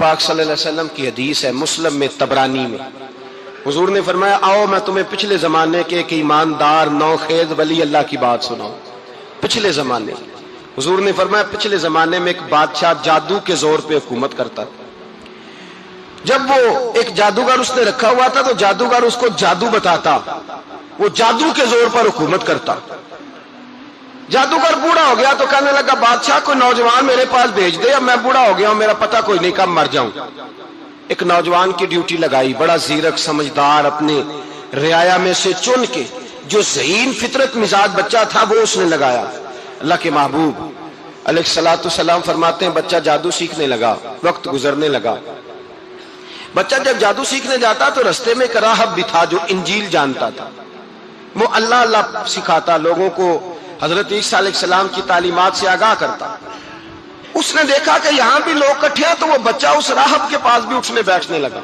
پاک صلی اللہ علیہ وسلم کی حدیث ہے مسلم میں طبرانی میں، حضور نے فرمایا آؤ میں تمہیں پچھلے زمانے کے ایک ایماندار نوخیز ولی اللہ کی بات سناؤں۔ پچھلے زمانے حضور نے فرمایا پچھلے زمانے میں ایک بادشاہ جادو کے زور پہ حکومت کرتا تھا۔ جب وہ ایک جادوگر اس نے رکھا ہوا تھا تو جادوگر اس کو جادو بتاتا، وہ جادو کے زور پر حکومت کرتا۔ جادوگر بوڑھا ہو گیا تو کہنے لگا بادشاہ کوئی نوجوان میرے پاس بھیج دے، اب میں بوڑھا ہو گیا ہوں، میرا پتہ کوئی نہیں کب مر جاؤں۔ ایک نوجوان کی ڈیوٹی لگائی، بڑا زیرک سمجھدار اپنے رعایا میں سے چن کے جو ذہین فطرت مزاج بچہ تھا وہ اس نے لگایا۔ اللہ کے محبوب علیہ الصلوۃ والسلام فرماتے ہیں بچہ جادو سیکھنے لگا، وقت گزرنے لگا۔ بچہ جب جادو سیکھنے جاتا تو رستے میں ایک راہب بھی تھا جو انجیل جانتا تھا، وہ اللہ اللہ سکھاتا، لوگوں کو حضرت عیسیٰ علیہ السلام کی تعلیمات سے آگاہ کرتا۔ اس نے دیکھا کہ یہاں بھی لوگ اکٹھے ہیں تو وہ بچہ اس راہب کے پاس بھی اٹھنے بیٹھنے لگا۔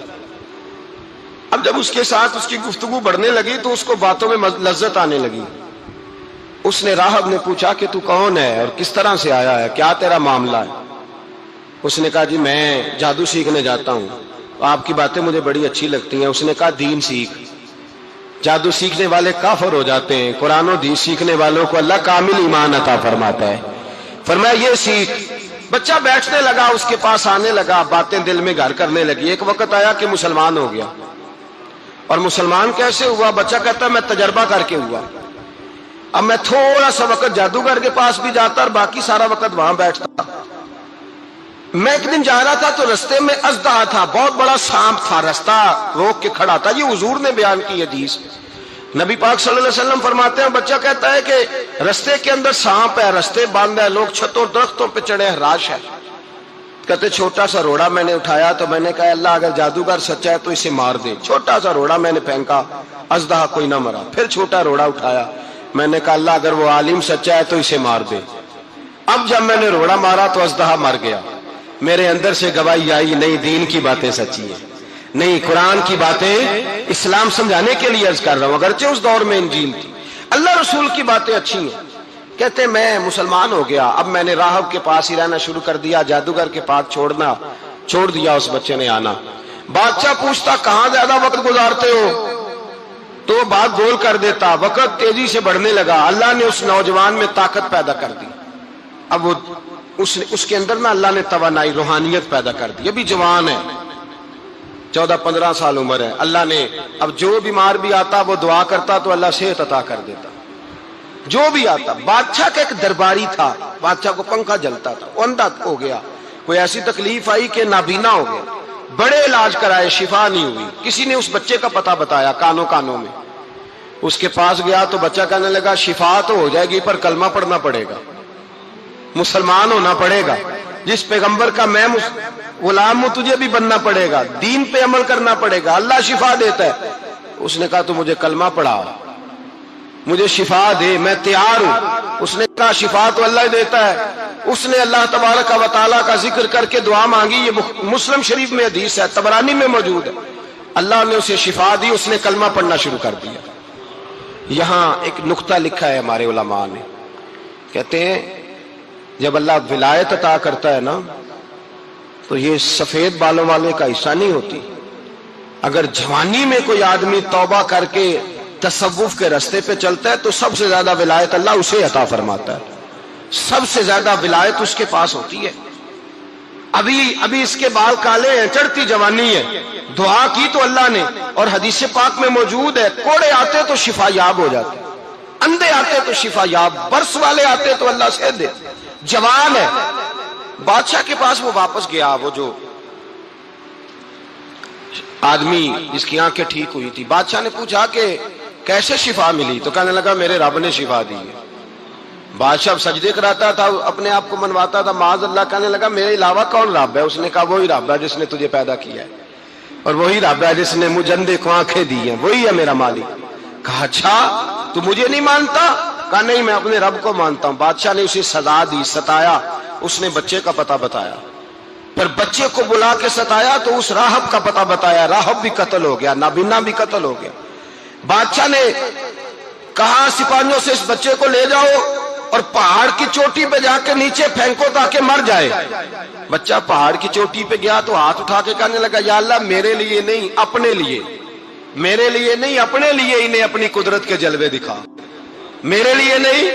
اب جب اس کے ساتھ اس کی گفتگو بڑھنے لگی تو اس کو باتوں میں لذت آنے لگی۔ اس نے راہب نے پوچھا کہ تو کون ہے اور کس طرح سے آیا ہے، کیا تیرا معاملہ ہے؟ اس نے کہا جی میں جادو سیکھنے جاتا ہوں، آپ کی باتیں مجھے بڑی اچھی لگتی ہیں۔ اس نے کہا دین سیکھ، جادو سیکھنے والے کافر ہو جاتے ہیں، قرآن و حدیث سیکھنے والوں کو اللہ کامل ایمان عطا فرماتا ہے۔ فرمایا یہ سیکھ۔ بچہ بیٹھنے لگا، اس کے پاس آنے لگا، باتیں دل میں گھر کرنے لگی۔ ایک وقت آیا کہ مسلمان ہو گیا، اور مسلمان کیسے ہوا؟ بچہ کہتا ہے میں تجربہ کر کے ہوا۔ اب میں تھوڑا سا وقت جادوگر کے پاس بھی جاتا اور باقی سارا وقت وہاں بیٹھتا۔ میں ایک دن جا رہا تھا تو رستے میں اژدہا تھا، بہت بڑا سانپ تھا، رستہ روک کے کھڑا تھا۔ یہ حضور نے بیان کی حدیث، نبی پاک صلی اللہ علیہ وسلم فرماتے ہیں بچہ کہتا ہے کہ رستے کے اندر سانپ ہے، رستے بند ہے، لوگ چھتوں درختوں پہ چڑھے ہیں، راش ہے۔ کہتے چھوٹا سا روڑا میں نے اٹھایا تو میں نے کہا اللہ اگر جادوگر سچا ہے تو اسے مار دے۔ چھوٹا سا روڑا میں نے پھینکا، اژدہا کوئی نہ مرا۔ پھر چھوٹا روڑا اٹھایا، میں نے کہا اللہ اگر وہ عالم سچا ہے تو اسے مار دے۔ اب جب میں نے روڑا مارا تو اژدہا مر گیا۔ میرے اندر سے گواہی آئی نہیں دین کی باتیں سچی ہیں، نہیں قرآن کی باتیں اسلام سمجھانے کے لیے عرض کر رہا ہوں، اگرچہ اس دور میں انجیل تھی، اللہ رسول کی باتیں اچھی ہیں۔ کہتے میں مسلمان ہو گیا، اب میں نے راہب کے پاس ہی رہنا شروع کر دیا، جادوگر کے پاس چھوڑ دیا اس بچے نے آنا۔ بادشاہ پوچھتا کہاں زیادہ وقت گزارتے ہو تو وہ بات گول کر دیتا۔ وقت تیزی سے بڑھنے لگا، اللہ نے اس نوجوان میں طاقت پیدا کر دی۔ اب وہ اس کے اندر نا اللہ نے توانائی روحانیت پیدا کر دی، ابھی جوان ہے، 14-15 سال عمر ہے۔ اللہ نے اب جو بیمار بھی آتا وہ دعا کرتا تو اللہ صحت عطا کر دیتا، جو بھی آتا۔ بادشاہ کا ایک درباری تھا، بادشاہ کو پنکھا جلتا تھا، وہ اندھا ہو گیا، کوئی ایسی تکلیف آئی کہ نابینا ہو گیا، بڑے علاج کرائے شفا نہیں ہوئی۔ کسی نے اس بچے کا پتہ بتایا کانوں میں، اس کے پاس گیا تو بچہ کہنے لگا شفا تو ہو جائے گی پر کلمہ پڑھنا پڑے گا، مسلمان ہونا پڑے گا، جس پیغمبر کا میں غلام ہوں تجھے بھی بننا پڑے گا، دین پہ عمل کرنا پڑے گا، اللہ شفا دیتا ہے۔ اس نے کہا تو مجھے کلمہ پڑھا، مجھے شفا دے، میں تیار ہوں۔ اس نے کہا شفا تو اللہ ہی دیتا ہے۔ اس نے اللہ تبارک و تعالیٰ کا ذکر کر کے دعا مانگی، یہ مسلم شریف میں حدیث ہے، طبرانی میں موجود ہے۔ اللہ نے اسے شفا دی، اس نے کلمہ پڑھنا شروع کر دیا۔ یہاں ایک نقطہ لکھا ہے ہمارے علماء نے، کہتے ہیں جب اللہ ولایت عطا کرتا ہے نا تو یہ سفید بالوں والے کا حصہ نہیں ہوتی۔ اگر جوانی میں کوئی آدمی توبہ کر کے تصوف کے رستے پہ چلتا ہے تو سب سے زیادہ ولایت اللہ اسے عطا فرماتا ہے، سب سے زیادہ ولایت اس کے پاس ہوتی ہے۔ ابھی اس کے بال کالے ہیں، چڑھتی جوانی ہے، دعا کی تو اللہ نے، اور حدیث پاک میں موجود ہے کوڑے آتے تو شفا یاب ہو جاتے، اندھے آتے تو شفا یاب، برس والے آتے تو اللہ سے دے، جوان ہے۔ بادشاہ کے پاس وہ واپس گیا، وہ جو آدمی جس کی آنکھیں ٹھیک ہوئی تھی۔ بادشاہ نے پوچھا کہ کیسے شفا ملی؟ تو کہنے لگا میرے رب نے شفا دی ہے۔ بادشاہ سجدے کراتا تھا، اپنے آپ کو منواتا تھا، معاذ اللہ، کہنے لگا میرے علاوہ کون رب ہے؟ اس نے کہا وہی رب ہے جس نے تجھے پیدا کیا ہے، اور وہی رب ہے جس نے مجھے اندھے کو آنکھیں دی ہیں، وہی ہے میرا مالک۔ کہا اچھا تو مجھے نہیں مانتا؟ کہا نہیں میں اپنے رب کو مانتا ہوں۔ بادشاہ نے اسے سزا دی، ستایا، اس نے بچے کا پتہ بتایا، پھر بچے کو بلا کے ستایا تو اس راہب کا پتہ بتایا، راہب بھی قتل ہو گیا، نابینا بھی قتل ہو گیا۔ بادشاہ نے کہا سپاہیوں سے اس بچے کو لے جاؤ اور پہاڑ کی چوٹی پہ جا کے نیچے پھینکو تاکہ مر جائے۔ بچہ پہاڑ کی چوٹی پہ گیا تو ہاتھ اٹھا کے کہنے لگا یا اللہ میرے لیے نہیں اپنے لیے، میرے لیے نہیں اپنے لیے انہیں اپنی قدرت کے جلوے دکھا، میرے لیے نہیں۔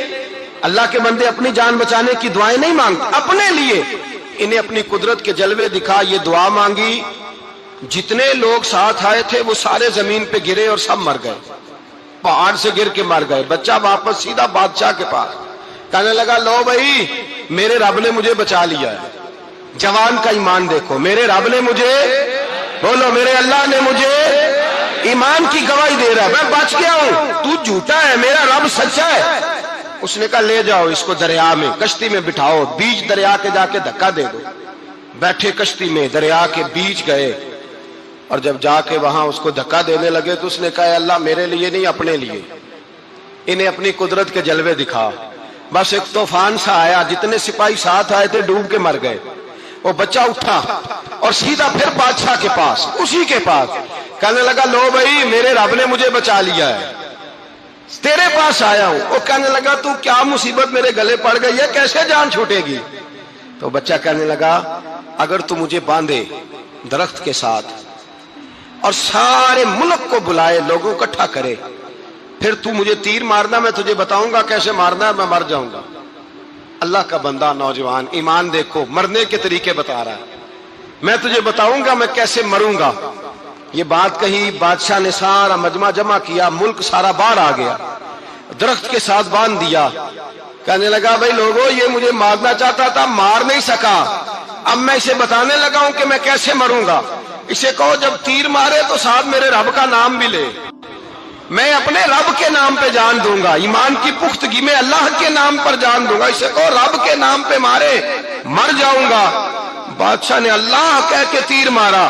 اللہ کے بندے اپنی جان بچانے کی دعائیں نہیں مانگتے، اپنے لیے انہیں اپنی قدرت کے جلوے دکھا۔ یہ دعا مانگی، جتنے لوگ ساتھ آئے تھے وہ سارے زمین پہ گرے اور سب مر گئے، پہاڑ سے گر کے مر گئے۔ بچہ واپس سیدھا بادشاہ کے پاس کہنے لگا لو بھائی میرے رب نے مجھے بچا لیا ہے۔ جوان کا ایمان دیکھو، میرے رب نے مجھے، بولو میرے اللہ نے مجھے ایمان کی گواہی دے رہا ہے، میں بچ گیا ہوں، تو جھوٹا ہے میرا رب سچا ہے۔ اس نے کہا لے جاؤ اس کو دریا میں، کشتی میں بٹھاؤ، بیچ دریا کے جا کے دھکا دے دو۔ بیٹھے کشتی میں، دریا کے بیچ گئے، اور جب جا کے وہاں اس کو دھکا دینے لگے تو اس نے کہا اللہ میرے لیے نہیں اپنے لیے انہیں اپنی قدرت کے جلوے دکھا۔ بس ایک طوفان سا آیا، جتنے سپاہی ساتھ آئے تھے ڈوب کے مر گئے۔ وہ بچہ اٹھا اور سیدھا پھر بادشاہ کے پاس، اسی کے پاس کہنے لگا لو بھائی میرے رب نے مجھے بچا لیا ہے، تیرے پاس آیا ہوں۔ وہ کہنے لگا تو کیا مصیبت میرے گلے پڑ گئی ہے، کیسے جان چھوٹے گی؟ تو بچہ کہنے لگا اگر تو مجھے باندھے درخت کے ساتھ اور سارے ملک کو بلائے، لوگوں کو اکٹھا کرے، پھر تو مجھے تیر مارنا، میں تجھے بتاؤں گا کیسے مارنا ہے، میں مر جاؤں گا۔ اللہ کا بندہ نوجوان ایمان دیکھو، مرنے کے طریقے بتا رہا ہے، میں تجھے بتاؤں گا میں کیسے مروں گا۔ یہ بات کہی، بادشاہ نے سارا مجمع جمع کیا، ملک سارا باہر آ گیا، درخت کے ساتھ باندھ دیا۔ کہنے لگا بھائی لوگوں یہ مجھے مارنا چاہتا تھا، مار نہیں سکا، اب میں اسے بتانے لگا ہوں کہ میں کیسے مروں گا۔ اسے کہو جب تیر مارے تو ساتھ میرے رب کا نام بھی لے، میں اپنے رب کے نام پہ جان دوں گا، ایمان کی پختگی میں اللہ کے نام پر جان دوں گا۔ اسے کہو رب کے نام پہ مارے، مر جاؤں گا۔ بادشاہ نے اللہ کہہ کے تیر مارا،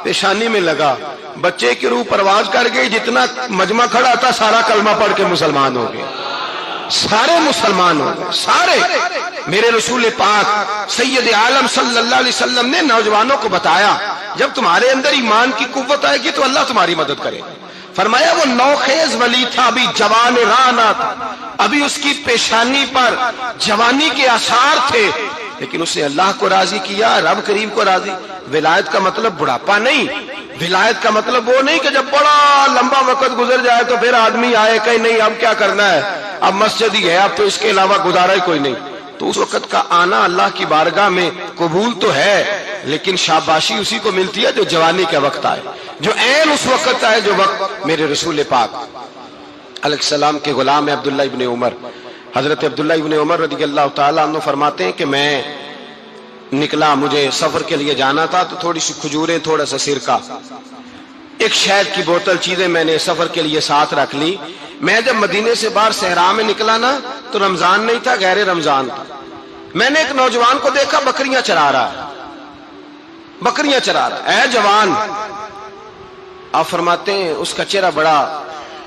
پیشانی میں لگا، بچے کی روح پرواز کر گئی، جتنا مجمع کھڑا تھا سارا کلمہ پڑھ کے مسلمان ہو گئے، سارے مسلمان ہو گئے سارے۔ میرے رسول پاک سید عالم صلی اللہ علیہ وسلم نے نوجوانوں کو بتایا جب تمہارے اندر ایمان کی قوت آئے گی تو اللہ تمہاری مدد کرے۔ فرمایا وہ نوخیز ولی تھا، ابھی جوان رانا تھا، ابھی اس کی پیشانی پر جوانی کے آثار تھے، لیکن اس نے اللہ کو راضی کیا، رب کریم کو راضی۔ ولایت کا مطلب بڑھاپا نہیں، ولایت کا مطلب وہ نہیں کہ جب بڑا لمبا وقت گزر جائے تو پھر آدمی آئے کہ نہیں اب کیا کرنا ہے، اب مسجد ہی ہے، اب تو اس کے علاوہ گزارا ہی کوئی نہیں۔ تو اس وقت کا آنا اللہ کی بارگاہ میں قبول تو ہے، لیکن شاباشی اسی کو ملتی ہے جو جوانی کا وقت آئے، جو عین اس وقت آئے جو وقت میرے رسول پاک علیہ السلام کے غلام عبداللہ ابن عمر، حضرت عبداللہ ابن عمر رضی اللہ تعالیٰ عنہ فرماتے ہیں کہ میں نکلا، مجھے سفر کے لیے جانا تھا، تو تھوڑی سی کھجوریں، تھوڑا سا سرکہ، ایک شہد کی بوتل، چیزیں میں نے سفر کے لیے ساتھ رکھ لی۔ میں جب مدینے سے باہر صحرا میں نکلا نا تو رمضان نہیں تھا، غیر رمضان تھا۔ میں نے ایک نوجوان کو دیکھا بکریاں چرا رہا ہے، بکریاں چرا رہا ہے، اے جوان۔ آپ فرماتے ہیں اس کا چہرہ بڑا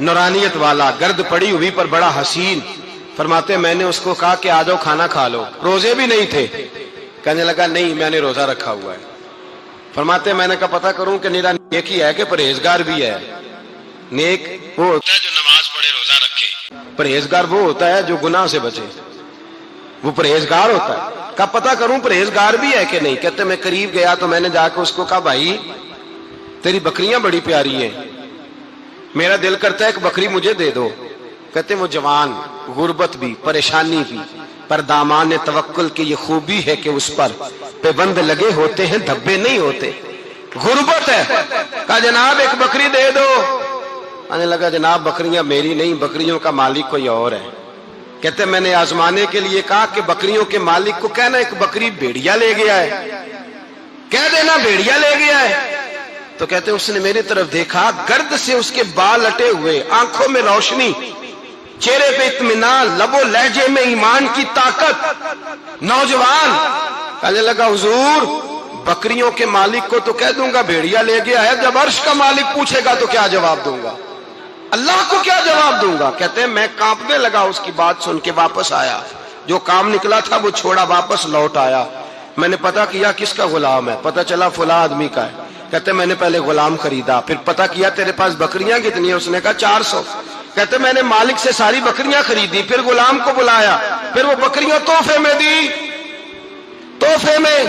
نورانیت والا، گرد پڑی ہوئی پر بڑا حسین۔ فرماتے ہیں میں نے اس کو کہا کہ آ جاؤ کھانا کھا لو، روزے بھی نہیں تھے۔ کہنے لگا نہیں میں نے روزہ رکھا ہوا ہے۔ فرماتے ہیں میں نے کہا پتہ کروں کہ نیرا نیک ہی ہے کہ پرہیزگار بھی ہے؟ نیک وہ ہوتا ہے جو نماز پڑھے روزہ رکھے، پرہیزگار وہ ہوتا ہے جو گناہ سے بچے، وہ پرہیزگار ہوتا ہے۔ کہا پتہ کروں پرہیزگار بھی ہے کہ نہیں؟ کہتے میں قریب گیا تو میں نے جا کے اس کو کہا بھائی تیری بکریاں بڑی پیاری ہیں، میرا دل کرتا ہے ایک بکری مجھے دے دو۔ کہتے وہ جوان، غربت بھی، پریشانی بھی، پر دامان توکل کی یہ خوبی ہے کہ اس پر پابند لگے ہوتے ہیں، دھبے نہیں ہوتے، غربت ہے۔ کہا جناب ایک بکری دے دو۔ آنے لگا جناب بکریاں میری نہیں، بکریوں کا مالک کوئی اور ہے۔ کہتے میں نے آزمانے کے لیے کہا کہ بکریوں کے مالک کو کہنا ایک بکری بھیڑیا لے گیا ہے، کہہ دینا بھیڑیا لے گیا ہے۔ تو کہتے اس نے میری طرف دیکھا، گرد سے اس کے بال لٹے ہوئے، آنکھوں میں روشنی، چہرے پہ اطمینان، لب و لہجے میں ایمان کی طاقت، نوجوان۔ کہنے لگا حضور بکریوں کے مالک کو تو کہہ دوں گا بھیڑیا لے گیا ہے، جب عرش کا مالک پوچھے گا تو کیا جواب دوں گا، اللہ کو کیا جواب دوں گا؟ کہتے ہیں میں کانپنے لگا، اس کی بات سن کے واپس آیا، جو کام نکلا تھا وہ چھوڑا، واپس لوٹ آیا۔ میں نے پتہ کیا کس کا غلام ہے، پتہ چلا فلاں آدمی کا ہے۔ کہتے میں نے پہلے غلام خریدا، پھر پتہ کیا تیرے پاس بکریاں کتنی ہیں؟ اس نے کہا 400۔ کہتے میں نے مالک سے ساری بکریاں خریدی، پھر غلام کو بلایا، پھر وہ بکریاں تحفے میں دی، تحفے میں۔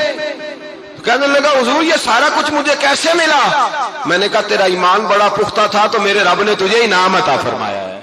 کہنے لگا حضور یہ سارا کچھ مجھے کیسے ملا؟ میں نے کہا تیرا ایمان بڑا پختہ تھا تو میرے رب نے تجھے انعام عطا فرمایا ہے۔